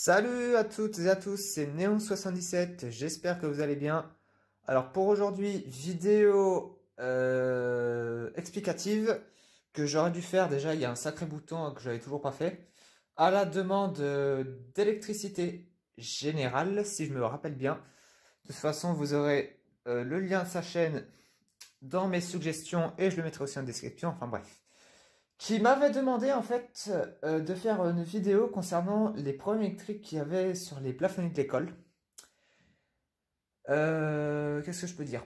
Salut à toutes et à tous, c'est Néon77, j'espère que vous allez bien. Alors pour aujourd'hui, vidéo explicative que j'aurais dû faire déjà il y a un sacré bouton que j'avais toujours pas fait. À la demande d'électricité générale, si je me rappelle bien. De toute façon, vous aurez le lien de sa chaîne dans mes suggestions et je le mettrai aussi en description, enfin bref. Qui m'avait demandé en fait de faire une vidéo concernant les problèmes électriques qu'il y avait sur les plafonniers de l'école. Qu'est-ce que je peux dire?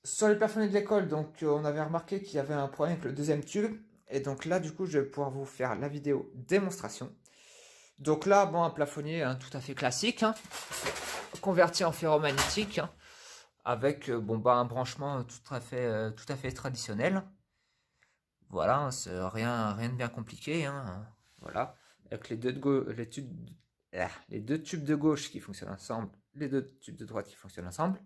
Sur les plafonniers de l'école, donc on avait remarqué qu'il y avait un problème avec le deuxième tube. Et donc là, du coup, je vais pouvoir vous faire la vidéo démonstration. Donc là, bon, un plafonnier tout à fait classique, converti en ferromagnétique, avec bon, bah, un branchement tout à fait traditionnel. Voilà, c'est rien de bien compliqué, voilà, avec les deux tubes de gauche qui fonctionnent ensemble, les deux tubes de droite qui fonctionnent ensemble.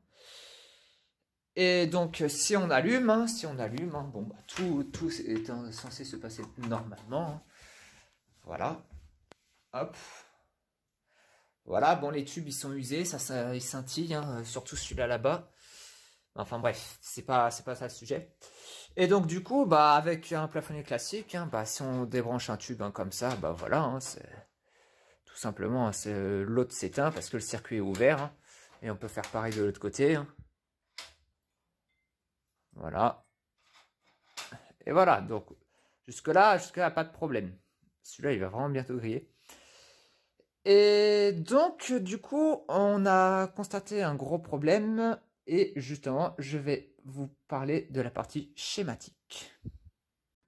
Et donc, si on allume, bon, bah, tout est censé se passer normalement. Voilà, hop. Voilà, bon, les tubes, ils sont usés, ça ils scintillent, surtout celui-là là-bas. Enfin bref, c'est pas ça le sujet. Et donc du coup, bah avec un plafonnier classique, bah si on débranche un tube comme ça, bah voilà, c'est tout simplement, l'autre s'éteint parce que le circuit est ouvert, et on peut faire pareil de l'autre côté. Voilà. Et voilà, donc jusque-là, pas de problème. Celui-là, il va vraiment bientôt griller. Et donc, du coup, on a constaté un gros problème. Et justement, je vais vous parler de la partie schématique.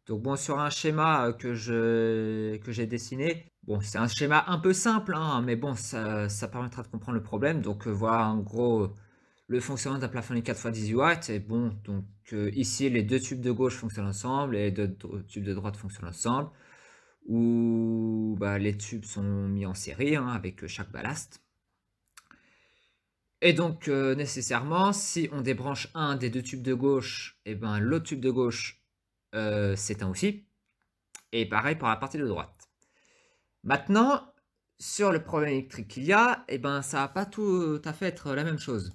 Donc bon, sur un schéma que j'ai dessiné, bon, c'est un schéma un peu simple, mais bon, ça permettra de comprendre le problème. Donc voilà, en gros, le fonctionnement d'un plafonnier 4x18 watts. Et bon, donc ici, les deux tubes de gauche fonctionnent ensemble et les deux tubes de droite fonctionnent ensemble. Où bah, les tubes sont mis en série avec chaque ballast. Et donc, nécessairement, si on débranche un des deux tubes de gauche, et ben l'autre tube de gauche s'éteint aussi. Et pareil pour la partie de droite. Maintenant, sur le problème électrique qu'il y a, et ben ça va pas tout à fait être la même chose.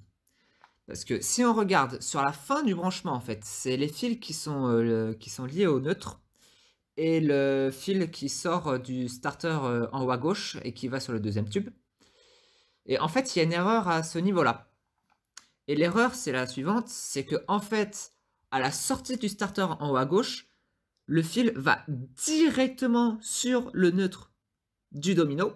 Parce que si on regarde sur la fin du branchement, en fait, c'est les fils qui sont liés au neutre. Et le fil qui sort du starter en haut à gauche et qui va sur le deuxième tube. Et en fait, il y a une erreur à ce niveau-là. Et l'erreur, c'est la suivante, c'est que en fait, à la sortie du starter en haut à gauche, le fil va directement sur le neutre du domino.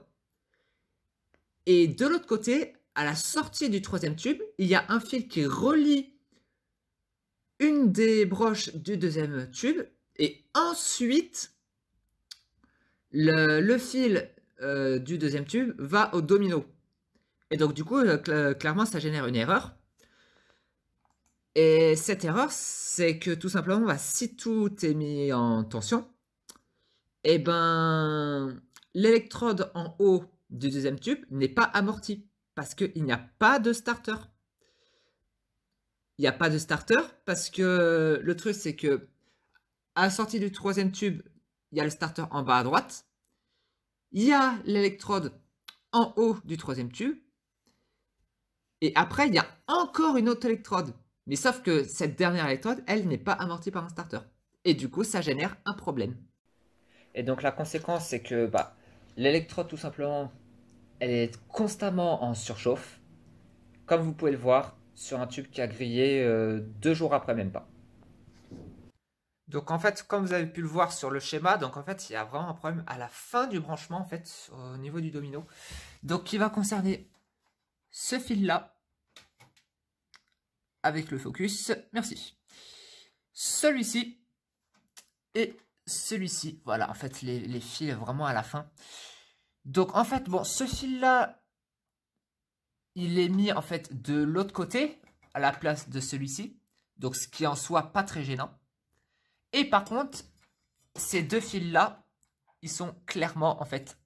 Et de l'autre côté, à la sortie du troisième tube, il y a un fil qui relie une des broches du deuxième tube. Et ensuite, le fil du deuxième tube va au domino. Et donc du coup, clairement, ça génère une erreur. Et cette erreur, c'est que tout simplement, bah, si tout est mis en tension, et ben l'électrode en haut du deuxième tube n'est pas amortie parce qu'il n'y a pas de starter. Il n'y a pas de starter parce que le truc, c'est que à la sortie du troisième tube, il y a le starter en bas à droite. Il y a l'électrode en haut du troisième tube. Et après, il y a encore une autre électrode. Mais sauf que cette dernière électrode, elle n'est pas amortie par un starter. Et du coup, ça génère un problème. Et donc la conséquence, c'est que bah, l'électrode, tout simplement, elle est constamment en surchauffe. Comme vous pouvez le voir sur un tube qui a grillé 2 jours après, même pas. Donc en fait, comme vous avez pu le voir sur le schéma, donc en fait, il y a vraiment un problème à la fin du branchement, en fait, au niveau du domino. Donc qui va concerner ce fil-là, avec le focus, merci. Celui-ci et celui-ci, voilà, en fait, les fils vraiment à la fin. Donc en fait, bon, ce fil-là, il est mis en fait de l'autre côté, à la place de celui-ci. Donc ce qui en soit pas très gênant. Et par contre, ces deux fils-là, ils sont clairement en fait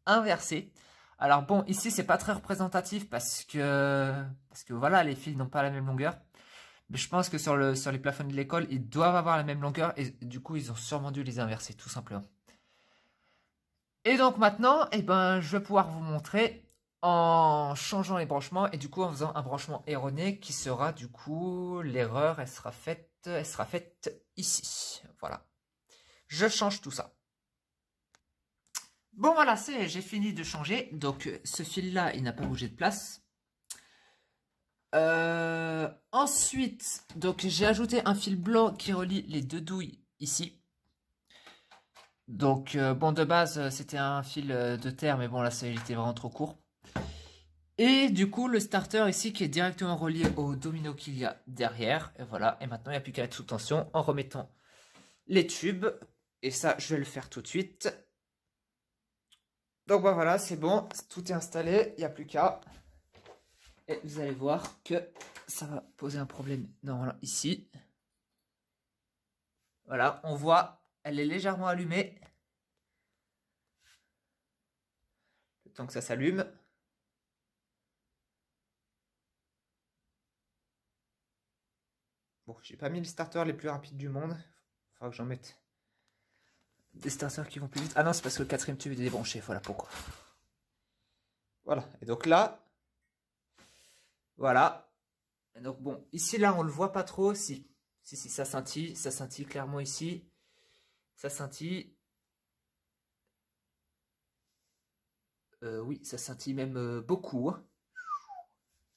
inversés. Alors bon, ici c'est pas très représentatif parce que voilà, les fils n'ont pas la même longueur. Mais je pense que sur les plafonds de l'école, ils doivent avoir la même longueur et du coup ils ont sûrement dû les inverser tout simplement. Et donc maintenant, eh ben, je vais pouvoir vous montrer en changeant les branchements et du coup en faisant un branchement erroné qui sera du coup l'erreur, elle sera faite ici. Voilà. Je change tout ça. Bon voilà, j'ai fini de changer. Donc ce fil-là, il n'a pas bougé de place. Ensuite, donc j'ai ajouté un fil blanc qui relie les deux douilles ici. Donc bon, de base c'était un fil de terre, mais bon là il était vraiment trop court. Et du coup le starter ici qui est directement relié au domino qu'il y a derrière. Et voilà, et maintenant il n'y a plus qu'à mettre sous tension en remettant les tubes. Et ça je vais le faire tout de suite. Donc bah, voilà, c'est bon, tout est installé, il n'y a plus qu'à. Et vous allez voir que ça va poser un problème normalement ici. Voilà, on voit, elle est légèrement allumée. Le temps que ça s'allume. Bon, j'ai pas mis les starters les plus rapides du monde. Il faudra que j'en mette des starters qui vont plus vite. Ah non, c'est parce que le quatrième tube est débranché, voilà pourquoi. Voilà, et donc là, voilà. Et donc bon, ici là on le voit pas trop, si ça scintille clairement ici, ça scintille. Oui, ça scintille même beaucoup. Hein.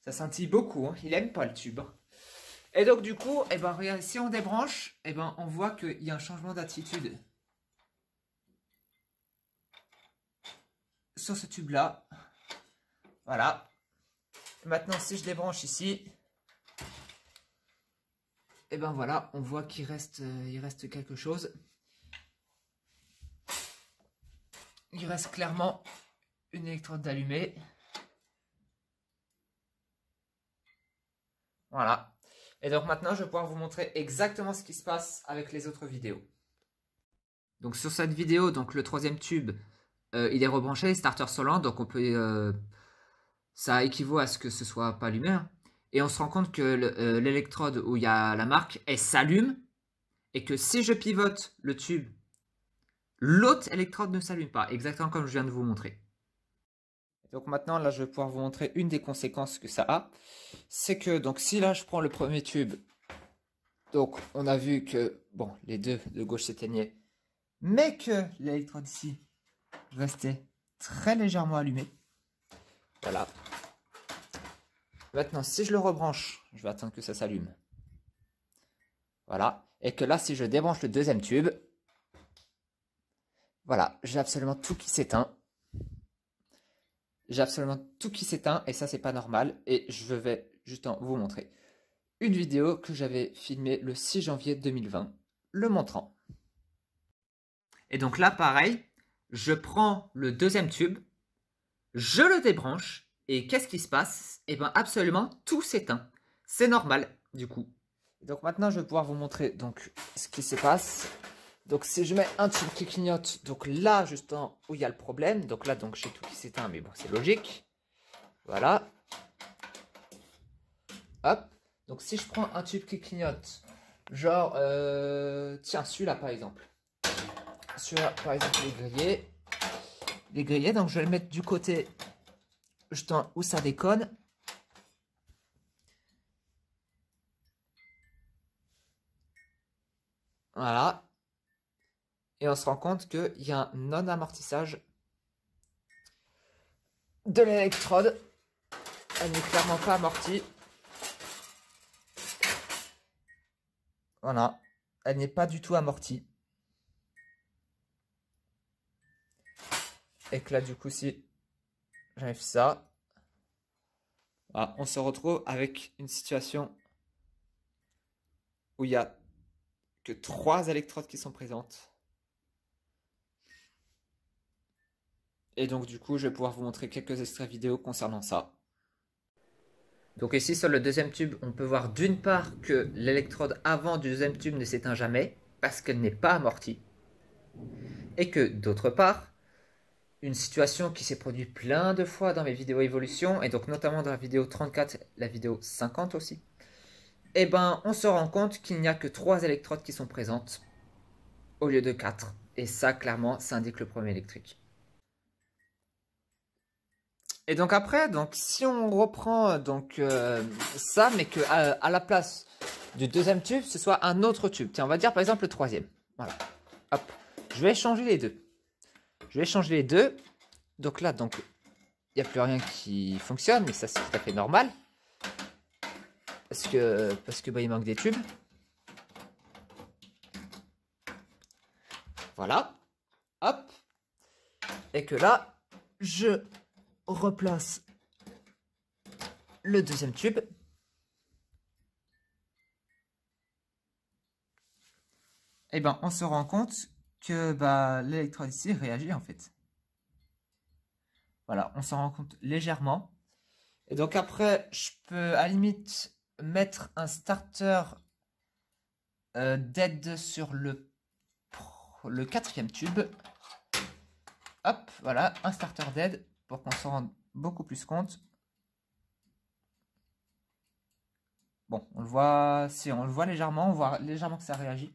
Ça scintille beaucoup, hein. Il aime pas le tube. Hein. Et donc du coup, eh ben, regardez, si on débranche, eh ben, on voit qu'il y a un changement d'attitude sur ce tube là. Voilà. Maintenant, si je débranche ici, et ben voilà, on voit qu'il reste, il reste quelque chose. Il reste clairement une électrode d'allumée. Voilà. Et donc maintenant, je vais pouvoir vous montrer exactement ce qui se passe avec les autres vidéos. Donc sur cette vidéo, donc le troisième tube, il est rebranché, starter Solant, donc on peut, ça équivaut à ce que ce soit pas allumé. Hein. Et on se rend compte que l'électrode où il y a la marque, elle s'allume. Et que si je pivote le tube, l'autre électrode ne s'allume pas. Exactement comme je viens de vous montrer. Donc maintenant, là, je vais pouvoir vous montrer une des conséquences que ça a. C'est que, donc si là, je prends le premier tube, donc on a vu que, bon, les deux de gauche s'éteignaient. Mais que l'électrode ici restait très légèrement allumée. Voilà. Maintenant, si je le rebranche, je vais attendre que ça s'allume. Voilà. Et que là, si je débranche le deuxième tube, voilà, j'ai absolument tout qui s'éteint. J'ai absolument tout qui s'éteint et ça, c'est pas normal. Et je vais justement vous montrer une vidéo que j'avais filmée le 6 janvier 2020, le montrant. Et donc là, pareil, je prends le deuxième tube, je le débranche et qu'est-ce qui se passe? Eh bien, absolument tout s'éteint. C'est normal, du coup. Donc maintenant, je vais pouvoir vous montrer donc ce qui se passe. Donc si je mets un tube qui clignote, donc là justement où il y a le problème, donc là donc j'ai tout qui s'éteint, mais bon c'est logique. Voilà. Hop. Donc si je prends un tube qui clignote, genre tiens celui-là par exemple. Celui-là par exemple les grillés, donc je vais le mettre du côté justement où ça déconne. Voilà. Et on se rend compte qu'il y a un non-amortissage de l'électrode. Elle n'est clairement pas amortie. Voilà. Elle n'est pas du tout amortie. Et que là, du coup, si j'enlève ça, voilà, on se retrouve avec une situation où il n'y a que 3 électrodes qui sont présentes. Et donc du coup, je vais pouvoir vous montrer quelques extraits vidéo concernant ça. Donc ici, sur le deuxième tube, on peut voir d'une part que l'électrode avant du deuxième tube ne s'éteint jamais, parce qu'elle n'est pas amortie. Et que d'autre part, une situation qui s'est produite plein de fois dans mes vidéos évolution, et donc notamment dans la vidéo 34, la vidéo 50 aussi, et ben on se rend compte qu'il n'y a que 3 électrodes qui sont présentes, au lieu de 4. Et ça, clairement, ça indique le problème électrique. Et donc après, donc si on reprend donc ça, mais que à la place du deuxième tube, ce soit un autre tube. Tiens, on va dire par exemple le troisième. Voilà. Hop. Je vais changer les deux. Je vais changer les deux. Donc là, donc il n'y a plus rien qui fonctionne, mais ça c'est tout à fait normal. Parce que bah, il manque des tubes. Voilà. Hop. Et que là, je replace le deuxième tube. Et ben, on se rend compte que bah, l'électrode ici réagit en fait. Voilà, on s'en rend compte légèrement. Et donc après, je peux à la limite mettre un starter dead sur le quatrième tube. Hop, voilà, un starter dead pour qu'on s'en rende beaucoup plus compte. Bon, on le voit, si on le voit légèrement, on voit légèrement que ça réagit.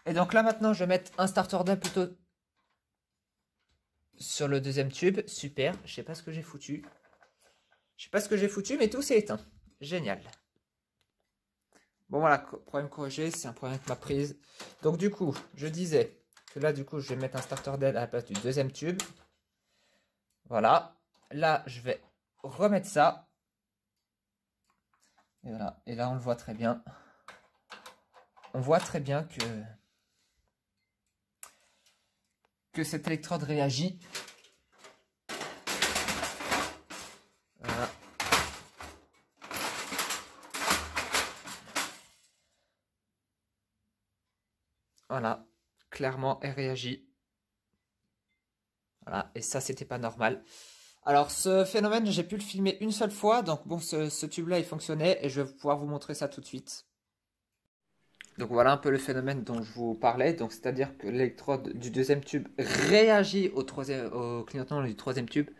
Et donc là maintenant, je vais mettre un starter dead plutôt sur le deuxième tube. Super, je sais pas ce que j'ai foutu. Je sais pas ce que j'ai foutu, mais tout s'est éteint. Génial. Bon voilà, problème corrigé, c'est un problème avec ma prise. Donc du coup, je disais que là du coup, je vais mettre un starter dead à la place du deuxième tube. Voilà. Là, je vais remettre ça. Et voilà. Et là, on le voit très bien. On voit très bien que cette électrode réagit. Voilà. Voilà. Clairement, elle réagit. Voilà. Et ça, c'était pas normal. Alors, ce phénomène, j'ai pu le filmer une seule fois. Donc, bon, ce tube-là, il fonctionnait. Et je vais pouvoir vous montrer ça tout de suite. Donc, voilà un peu le phénomène dont je vous parlais. Donc, c'est-à-dire que l'électrode du deuxième tube réagit au clignotement du troisième tube.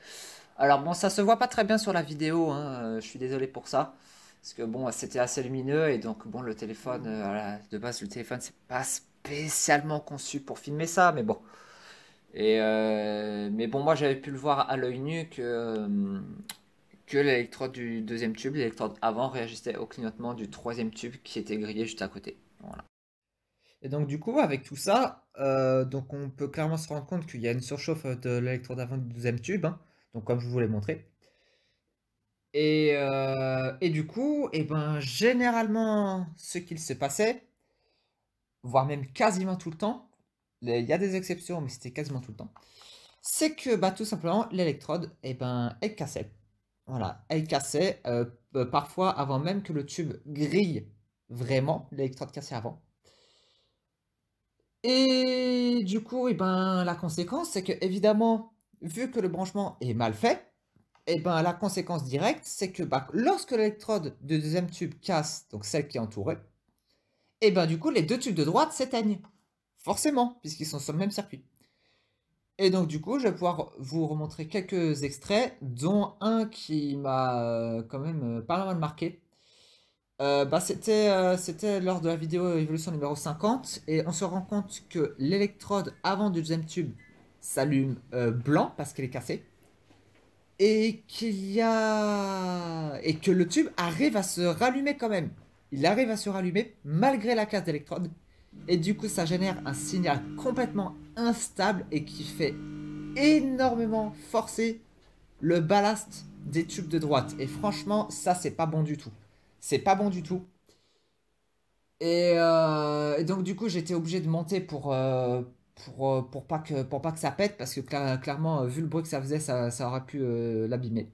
Alors, bon, ça se voit pas très bien sur la vidéo. Hein, je suis désolé pour ça. Parce que, bon, c'était assez lumineux. Et donc, bon, le téléphone, voilà, de base, le téléphone, c'est pas spécialement conçu pour filmer ça. Mais bon. Mais bon, moi j'avais pu le voir à l'œil nu que l'électrode du deuxième tube, l'électrode avant, réagissait au clignotement du troisième tube qui était grillé juste à côté. Voilà. Et donc du coup, avec tout ça, donc on peut clairement se rendre compte qu'il y a une surchauffe de l'électrode avant du deuxième tube, hein, donc comme je vous l'ai montré. Et du coup, et ben, généralement, ce qu'il se passait, voire même quasiment tout le temps, il y a des exceptions, mais c'était quasiment tout le temps, c'est que bah, tout simplement l'électrode elle cassait. Voilà, elle cassait parfois avant même que le tube grille vraiment, l'électrode cassait avant. Et du coup, la conséquence, c'est que évidemment, vu que le branchement est mal fait, la conséquence directe, c'est que bah, lorsque l'électrode du deuxième tube casse, donc celle qui est entourée, du coup, les deux tubes de droite s'éteignent. Forcément, puisqu'ils sont sur le même circuit. Et donc du coup, je vais pouvoir vous remontrer quelques extraits, dont un qui m'a quand même pas mal marqué. C'était lors de la vidéo évolution numéro 50, et on se rend compte que l'électrode avant du deuxième tube s'allume blanc parce qu'elle est cassée, et et que le tube arrive à se rallumer quand même. Il arrive à se rallumer malgré la casse d'électrode. Et du coup, ça génère un signal complètement instable et qui fait énormément forcer le ballast des tubes de droite. Et franchement, ça, c'est pas bon du tout. C'est pas bon du tout. Et donc, du coup, j'étais obligé de monter pour pas que ça pète. Parce que clairement, vu le bruit que ça faisait, ça aurait pu l'abîmer.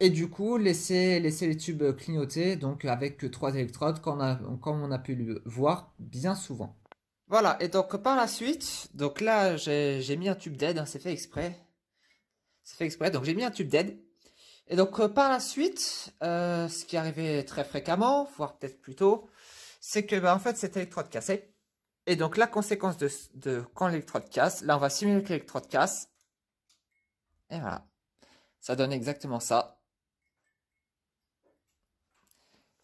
Et du coup, laisser les tubes clignoter, donc avec trois électrodes, comme on a pu le voir bien souvent. Voilà, et donc par la suite, donc là j'ai mis un tube dead, hein, c'est fait exprès. C'est fait exprès, donc j'ai mis un tube dead. Et donc par la suite, ce qui arrivait très fréquemment, voire peut-être plus tôt, c'est que en fait cette électrode cassait. Et donc la conséquence de quand l'électrode casse, là on va simuler que l'électrode casse. Et voilà, ça donne exactement ça.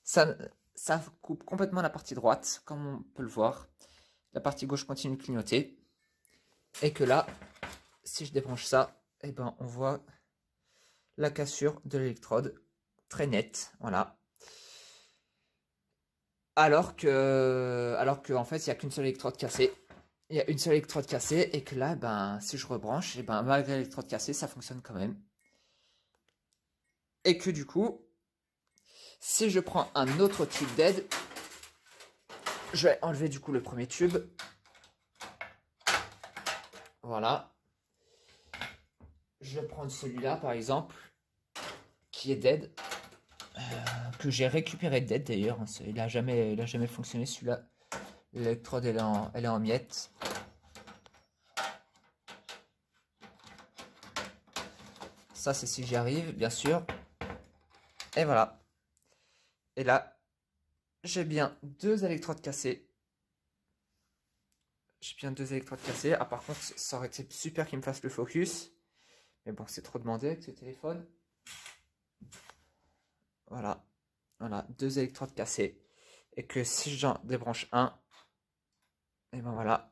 Ça coupe complètement la partie droite, comme on peut le voir. La partie gauche continue de clignoter. Et que là, si je débranche ça, on voit la cassure de l'électrode. Très nette, voilà. Alors que en fait, il n'y a qu'une seule électrode cassée. Il y a une seule électrode cassée et que là, ben, si je rebranche, et ben, malgré l'électrode cassée, ça fonctionne quand même. Et que du coup, si je prends un autre type d'aide, je vais enlever du coup le premier tube. Voilà. Je vais prendre celui-là par exemple, qui est dead. Que j'ai récupéré dead d'ailleurs. Il a jamais fonctionné celui-là. L'électrode elle est en miettes. Ça c'est si j'y arrive, bien sûr. Et voilà. Et là, j'ai bien deux électrodes cassées. Ah par contre, ça aurait été super qu'il me fasse le focus. Mais bon, c'est trop demandé avec ce téléphone. Voilà. Voilà, deux électrodes cassées. Et que si j'en débranche un, et ben voilà.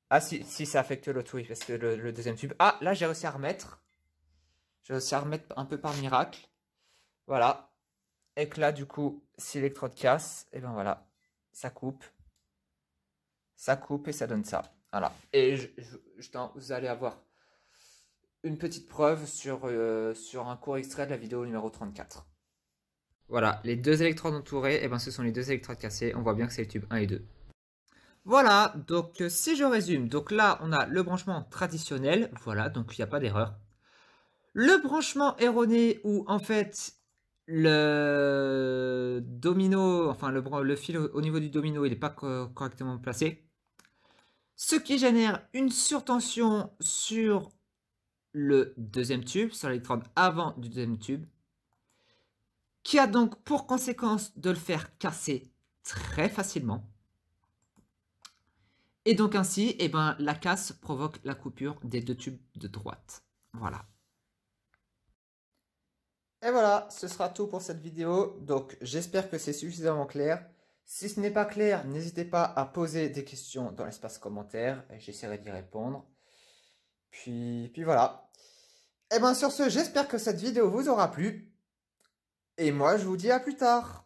Ah si ça affecte l'autre, oui, parce que le deuxième tube. Ah, là j'ai réussi à remettre. J'ai réussi à remettre un peu par miracle. Voilà. Et que là, du coup, si l'électrode casse, et ben voilà. Ça coupe. Ça coupe et ça donne ça. Voilà. Et vous allez avoir une petite preuve sur un court extrait de la vidéo numéro 34. Voilà, les deux électrodes entourées, et ben ce sont les deux électrodes cassées. On voit bien que c'est le tube 1 et 2. Voilà, donc si je résume, donc là on a le branchement traditionnel, voilà, donc il n'y a pas d'erreur. Le branchement erroné où en fait le domino, enfin le fil au niveau du domino il n'est pas correctement placé. Ce qui génère une surtension sur le deuxième tube, sur l'électrode avant du deuxième tube, qui a donc pour conséquence de le faire casser très facilement. Et donc ainsi, eh ben, la casse provoque la coupure des deux tubes de droite. Voilà. Et voilà, ce sera tout pour cette vidéo. Donc j'espère que c'est suffisamment clair. Si ce n'est pas clair, n'hésitez pas à poser des questions dans l'espace commentaire et j'essaierai d'y répondre. Puis voilà. Et bien sur ce, j'espère que cette vidéo vous aura plu. Et moi, je vous dis à plus tard.